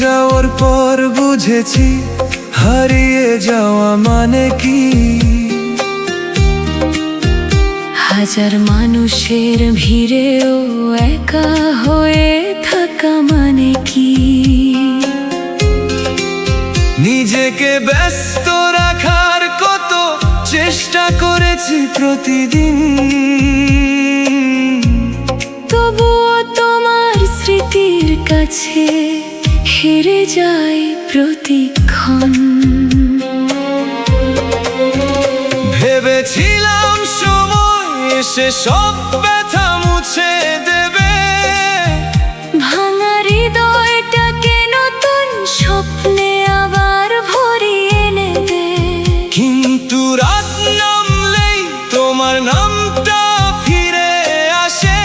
যাওয়ার পর বুঝেছি হারিয়ে যাওয়া মানে কি। হাজার মানুষের ভিড়েও একা হয়ে থাকা মানে কি। নিজেকে ব্যস্ত রাখার কত চেষ্টা করেছি প্রতিদিন, তবুও তোমার স্মৃতির কাছে হেরে যাই প্রতিক্ষণ। ভেবেছিলাম সময় এসে সব ব্যথা মুছে দেবে, ভাঙা হৃদয়টাকে নতুন স্বপ্নে আবার ভরিয়ে নেবে। কিন্তু রাত নামলেই তোমার নামটা ফিরে আসে,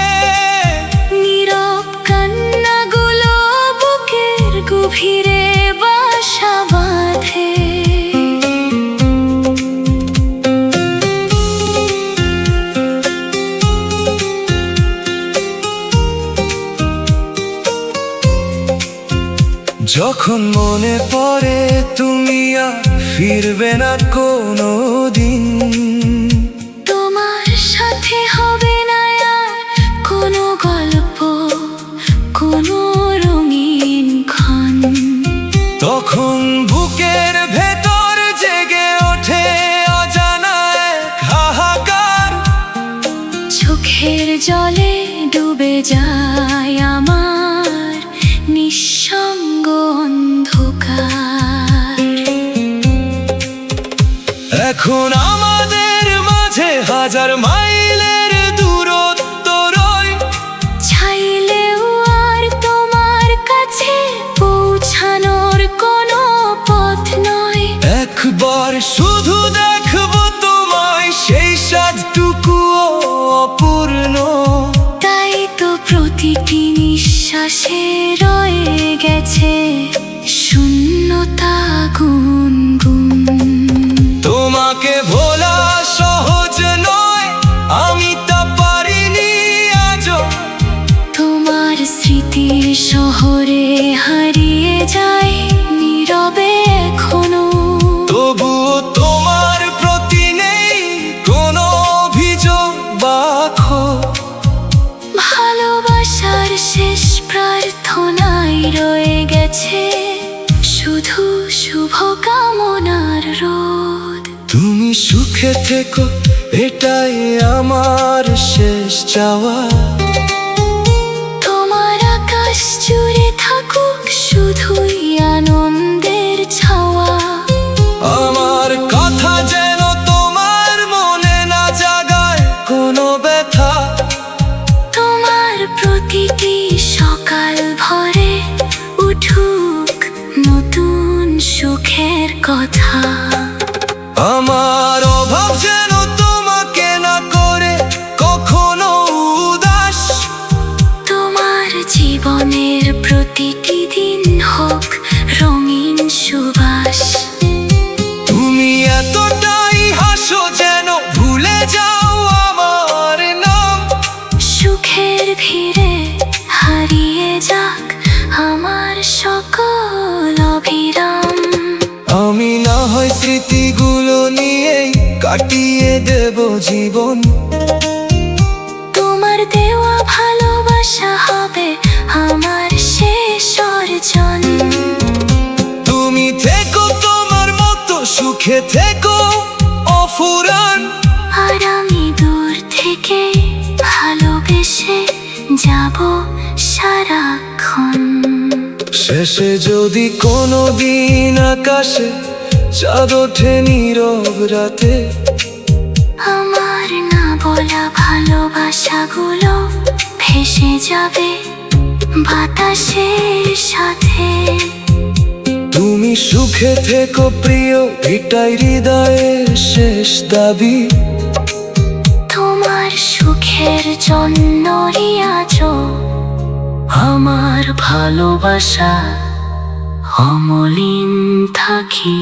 নীরব কান্নাগুলো বুকের গভীরে বাসা বাঁধে। যখন মনে পড়ে তুমি আর ফিরবে না কোনো দিন, তোমার সাথে হবে না আর কোনো গল্প, কোনো রঙিন ক্ষণ। তখন বুকের ভেতর জেগে ওঠে অজানা এক হাহাকার, চোখের জলে ডুবে যায় আমার নিঃসঙ্গ অন্ধকার। এখন আমাদের মাঝে হাজার মাইলের দূরত্ব রয়, চাইলেও আর তোমার কাছে পৌঁছানোর কোনো পথ নয়। একবার শুধু দেখবো তোমায়, সেই সাজটুকুও অপূর্ণ। তাই তো প্রতিটি নিঃশ্বাসে রয়ে গেছে শূন্যতা গুনগুন। তোমাকে ভোলা সহজ নয়, আমি তা পারিনি আজও। তোমার স্মৃতি শহরে হারিয়ে যায় নীরবে এখনো, তবুও তোমার প্রতি নেই কোনো অভিযোগ বা ক্ষোভ। ভালোবাসার শেষ প্রার্থনায় রয়ে গেছে শুধু শুভকামনার রোদ। তুমি সুখে থেকো, এটাই আমার শেষ চাওয়া। তোমার আকাশ জুড়ে থাকুক শুধুই আনন্দের ছাওয়া। আমার কথা যেন তোমার মনে না জাগায় কোনো ব্যথা, তোমার প্রতিটি সকাল ভরে উঠুক নতুন সুখের কথা। আমার অভাব যেন তোমাকে না করে কখনো উদাস, তোমার জীবনের প্রতিটি দিন হোক রঙিন সুবাস। তুমি এতটাই হাসো যেন ভুলে যাও আমার নাম, সুখের ভিড়ে হারিয়ে যাক আমার সকল অবিরাম। আমি না হয় স্মৃতিগুলো নিয়েই কাটিয়ে দেব জীবন, তোমার দেওয়া ভালোবাসা হবে আমার শেষ অর্জন। তুমি থেকো তোমার মতো সুখে থেকো অফুরান, আর আমি দূর থেকে ভালোবেসে যাব সারাক্ষণ। শেষে যদি কোনো দিন আকাশে চাঁদ ওঠে নীরব রাতে, আমার না বলা ভালোবাসাগুলো ভেসে যাবে বাতাসের সাথে। তুমি সুখে থেকো প্রিয়, এটাই হৃদয়ের শেষ দাবি। তোমার সুখের জন্য আজও আমার ভালোবাসা অমলিন থাকি।